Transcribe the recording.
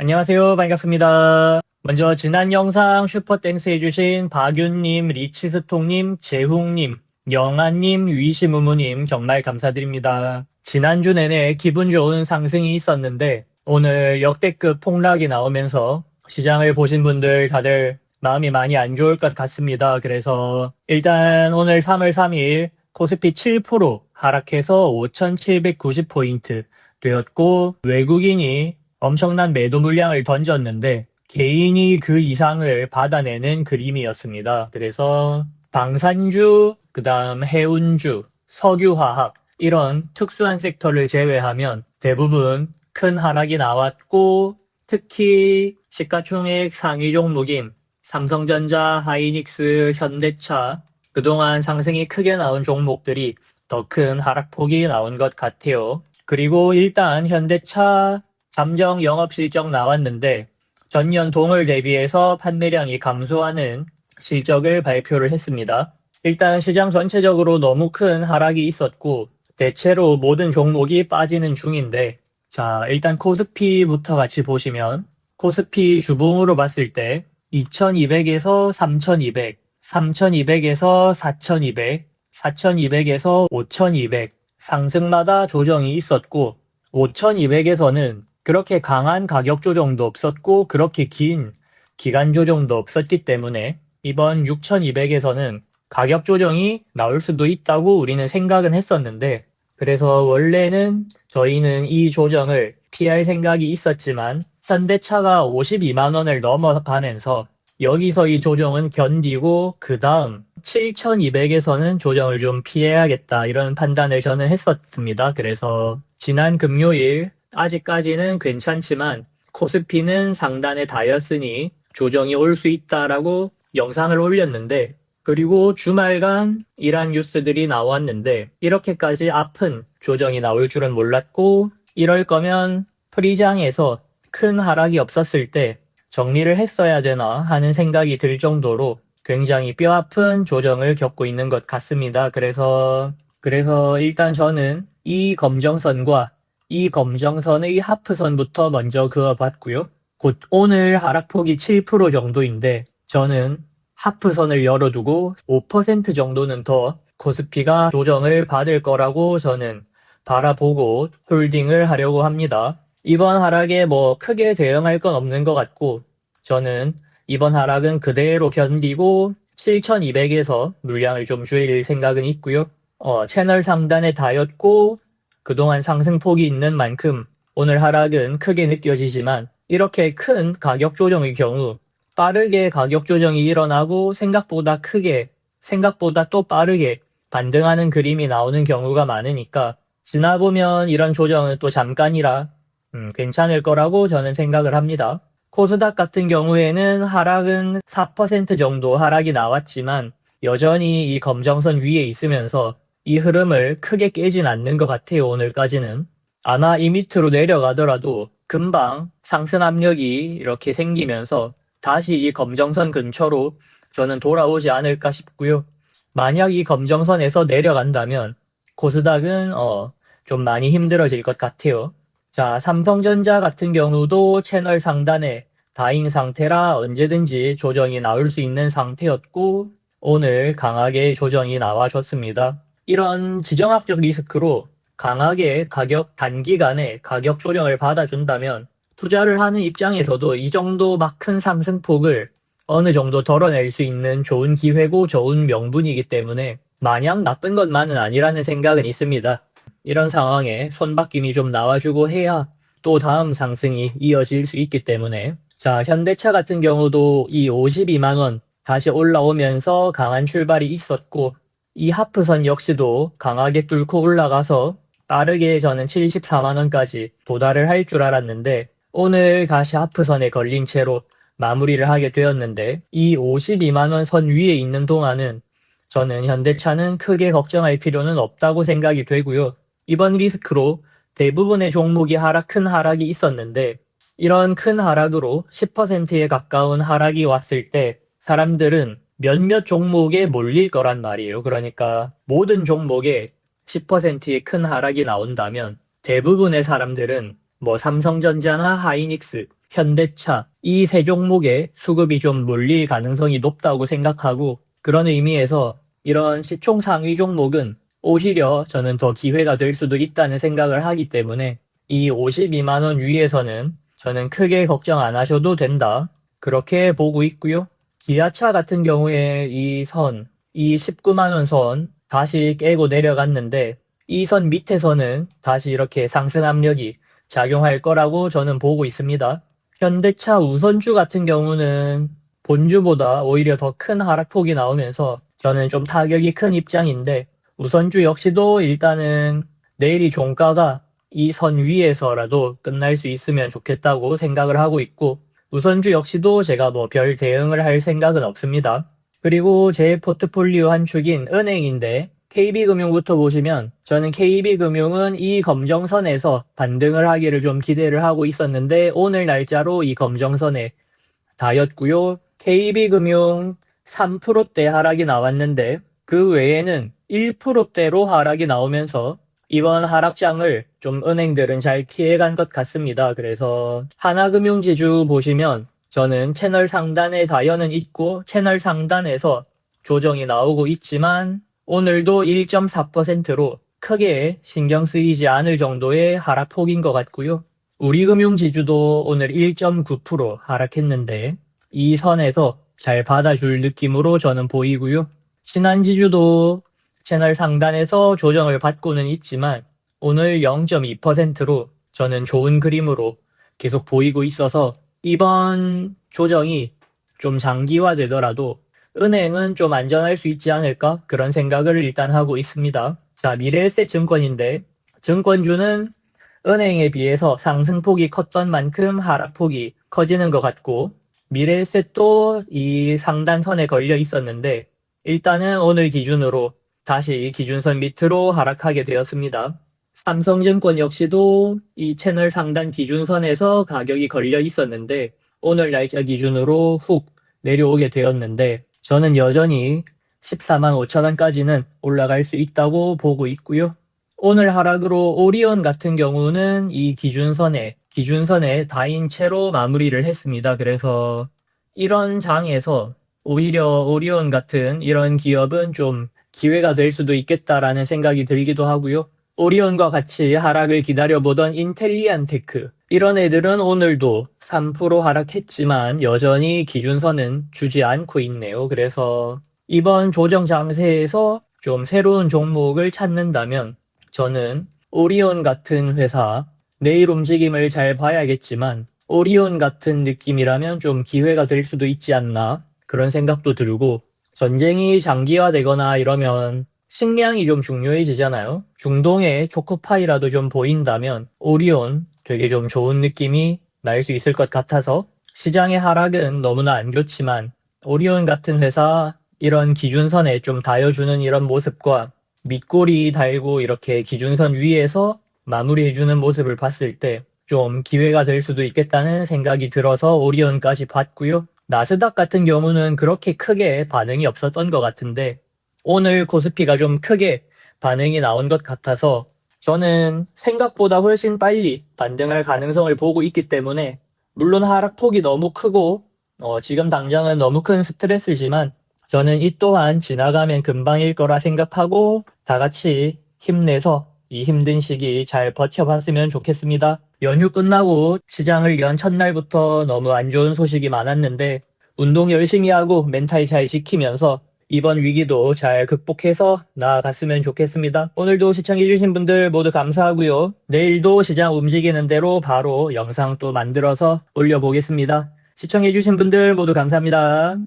안녕하세요. 반갑습니다. 먼저 지난 영상 슈퍼땡스 해주신 박윤님, 리치스톡님, 재웅님, 영아님, 위시무무님 정말 감사드립니다. 지난주 내내 기분 좋은 상승이 있었는데 오늘 역대급 폭락이 나오면서 시장을 보신 분들 다들 마음이 많이 안 좋을 것 같습니다. 그래서 일단 오늘 3월 3일 코스피 7% 하락해서 5,790포인트 되었고 외국인이 엄청난 매도 물량을 던졌는데 개인이 그 이상을 받아내는 그림이었습니다. 그래서 방산주, 그 다음 해운주, 석유화학 이런 특수한 섹터를 제외하면 대부분 큰 하락이 나왔고 특히 시가총액 상위 종목인 삼성전자, 하이닉스, 현대차 그동안 상승이 크게 나온 종목들이 더 큰 하락폭이 나온 것 같아요. 그리고 일단 현대차 잠정 영업실적 나왔는데 전년 동월 대비해서 판매량이 감소하는 실적을 발표를 했습니다. 일단 시장 전체적으로 너무 큰 하락이 있었고 대체로 모든 종목이 빠지는 중인데 자 일단 코스피부터 같이 보시면 코스피 주봉으로 봤을 때 2200에서 3200, 3200에서 4200, 4200에서 5200 상승마다 조정이 있었고 5200에서는 그렇게 강한 가격 조정도 없었고 그렇게 긴 기간 조정도 없었기 때문에 이번 6200에서는 가격 조정이 나올 수도 있다고 우리는 생각은 했었는데 그래서 원래는 저희는 이 조정을 피할 생각이 있었지만 현대차가 52만 원을 넘어가면서 여기서 이 조정은 견디고 그 다음 7200에서는 조정을 좀 피해야겠다 이런 판단을 저는 했었습니다. 그래서 지난 금요일 아직까지는 괜찮지만 코스피는 상단에 닿았으니 조정이 올 수 있다라고 영상을 올렸는데 그리고 주말간 이런 뉴스들이 나왔는데 이렇게까지 아픈 조정이 나올 줄은 몰랐고 이럴 거면 프리장에서 큰 하락이 없었을 때 정리를 했어야 되나 하는 생각이 들 정도로 굉장히 뼈아픈 조정을 겪고 있는 것 같습니다. 그래서 일단 저는 이 검정선과 이 검정선의 하프선부터 먼저 그어봤고요. 곧 오늘 하락폭이 7% 정도인데 저는 하프선을 열어두고 5% 정도는 더 코스피가 조정을 받을 거라고 저는 바라보고 홀딩을 하려고 합니다. 이번 하락에 뭐 크게 대응할 건 없는 것 같고 저는 이번 하락은 그대로 견디고 7200에서 물량을 좀 줄일 생각은 있고요. 채널 상단에 닿았고 그동안 상승폭이 있는 만큼 오늘 하락은 크게 느껴지지만 이렇게 큰 가격 조정의 경우 빠르게 가격 조정이 일어나고 생각보다 크게 생각보다 또 빠르게 반등하는 그림이 나오는 경우가 많으니까 지나보면 이런 조정은 또 잠깐이라 괜찮을 거라고 저는 생각을 합니다. 코스닥 같은 경우에는 하락은 4% 정도 하락이 나왔지만 여전히 이 검정선 위에 있으면서 이 흐름을 크게 깨진 않는 것 같아요. 오늘까지는. 아마 이 밑으로 내려가더라도 금방 상승 압력이 이렇게 생기면서 다시 이 검정선 근처로 저는 돌아오지 않을까 싶고요. 만약 이 검정선에서 내려간다면 코스닥은 좀 많이 힘들어질 것 같아요. 자, 삼성전자 같은 경우도 채널 상단에 다인 상태라 언제든지 조정이 나올 수 있는 상태였고 오늘 강하게 조정이 나와줬습니다. 이런 지정학적 리스크로 강하게 단기간에 가격 조정을 받아준다면 투자를 하는 입장에서도 이 정도 막 큰 상승폭을 어느 정도 덜어낼 수 있는 좋은 기회고 좋은 명분이기 때문에 마냥 나쁜 것만은 아니라는 생각은 있습니다. 이런 상황에 손바뀜이 좀 나와주고 해야 또 다음 상승이 이어질 수 있기 때문에 자, 현대차 같은 경우도 이 52만 원 다시 올라오면서 강한 출발이 있었고 이 하프선 역시도 강하게 뚫고 올라가서 빠르게 저는 74만 원까지 도달을 할 줄 알았는데 오늘 다시 하프선에 걸린 채로 마무리를 하게 되었는데 이 52만 원 선 위에 있는 동안은 저는 현대차는 크게 걱정할 필요는 없다고 생각이 되고요. 이번 리스크로 대부분의 종목이 큰 하락이 있었는데 이런 큰 하락으로 10%에 가까운 하락이 왔을 때 사람들은 몇몇 종목에 몰릴 거란 말이에요. 그러니까 모든 종목에 10%의 큰 하락이 나온다면 대부분의 사람들은 뭐 삼성전자나 하이닉스, 현대차 이 세 종목에 수급이 좀 몰릴 가능성이 높다고 생각하고, 그런 의미에서 이런 시총 상위 종목은 오히려 저는 더 기회가 될 수도 있다는 생각을 하기 때문에 이 52만원 위에서는 저는 크게 걱정 안 하셔도 된다, 그렇게 보고 있고요. 기아차 같은 경우에 이 19만원 선 다시 깨고 내려갔는데, 이 선 밑에서는 다시 이렇게 상승 압력이 작용할 거라고 저는 보고 있습니다. 현대차 우선주 같은 경우는 본주보다 오히려 더 큰 하락폭이 나오면서 저는 좀 타격이 큰 입장인데, 우선주 역시도 일단은 내일이 종가가 이 선 위에서라도 끝날 수 있으면 좋겠다고 생각을 하고 있고, 우선주 역시도 제가 뭐 별 대응을 할 생각은 없습니다. 그리고 제 포트폴리오 한 축인 은행인데, KB금융부터 보시면 저는 KB금융은 이 검정선에서 반등을 하기를 좀 기대를 하고 있었는데, 오늘 날짜로 이 검정선에 닿았고요. KB금융 3%대 하락이 나왔는데 그 외에는 1%대로 하락이 나오면서 이번 하락장을 좀 은행들은 잘 피해간 것 같습니다. 그래서 하나금융지주 보시면 저는 채널 상단에 닿여는 있고 채널 상단에서 조정이 나오고 있지만 오늘도 1.4%로 크게 신경 쓰이지 않을 정도의 하락폭인 것 같고요. 우리금융지주도 오늘 1.9% 하락했는데 이 선에서 잘 받아줄 느낌으로 저는 보이고요. 신한지주도 채널 상단에서 조정을 받고는 있지만 오늘 0.2%로 저는 좋은 그림으로 계속 보이고 있어서 이번 조정이 좀 장기화되더라도 은행은 좀 안전할 수 있지 않을까, 그런 생각을 일단 하고 있습니다. 자, 미래에셋증권인데 증권주는 은행에 비해서 상승폭이 컸던 만큼 하락폭이 커지는 것 같고, 미래에셋도 이 상단선에 걸려 있었는데 일단은 오늘 기준으로 다시 기준선 밑으로 하락하게 되었습니다. 삼성증권 역시도 이 채널 상단 기준선에서 가격이 걸려 있었는데 오늘 날짜 기준으로 훅 내려오게 되었는데, 저는 여전히 14만 5천원까지는 올라갈 수 있다고 보고 있고요. 오늘 하락으로 오리온 같은 경우는 이 기준선에 닿인 채로 마무리를 했습니다. 그래서 이런 장에서 오히려 오리온 같은 이런 기업은 좀 기회가 될 수도 있겠다라는 생각이 들기도 하고요. 오리온과 같이 하락을 기다려보던 인텔리안테크, 이런 애들은 오늘도 3% 하락했지만 여전히 기준선은 주지 않고 있네요. 그래서 이번 조정 장세에서 좀 새로운 종목을 찾는다면 저는 오리온 같은 회사, 내일 움직임을 잘 봐야겠지만 오리온 같은 느낌이라면 좀 기회가 될 수도 있지 않나, 그런 생각도 들고, 전쟁이 장기화되거나 이러면 식량이 좀 중요해지잖아요. 중동에 초코파이라도 좀 보인다면 오리온 되게 좀 좋은 느낌이 날 수 있을 것 같아서, 시장의 하락은 너무나 안 좋지만 오리온 같은 회사 이런 기준선에 좀 닿여주는 이런 모습과 밑꼬리 달고 이렇게 기준선 위에서 마무리해주는 모습을 봤을 때 좀 기회가 될 수도 있겠다는 생각이 들어서 오리온까지 봤고요. 나스닥 같은 경우는 그렇게 크게 반응이 없었던 것 같은데 오늘 코스피가 좀 크게 반응이 나온 것 같아서 저는 생각보다 훨씬 빨리 반등할 가능성을 보고 있기 때문에, 물론 하락폭이 너무 크고 지금 당장은 너무 큰 스트레스지만 저는 이 또한 지나가면 금방일 거라 생각하고 다 같이 힘내서 이 힘든 시기 잘 버텨봤으면 좋겠습니다. 연휴 끝나고 시장을 연 첫날부터 너무 안 좋은 소식이 많았는데 운동 열심히 하고 멘탈 잘 지키면서 이번 위기도 잘 극복해서 나아갔으면 좋겠습니다. 오늘도 시청해주신 분들 모두 감사하고요. 내일도 시장 움직이는 대로 바로 영상 또 만들어서 올려보겠습니다. 시청해주신 분들 모두 감사합니다.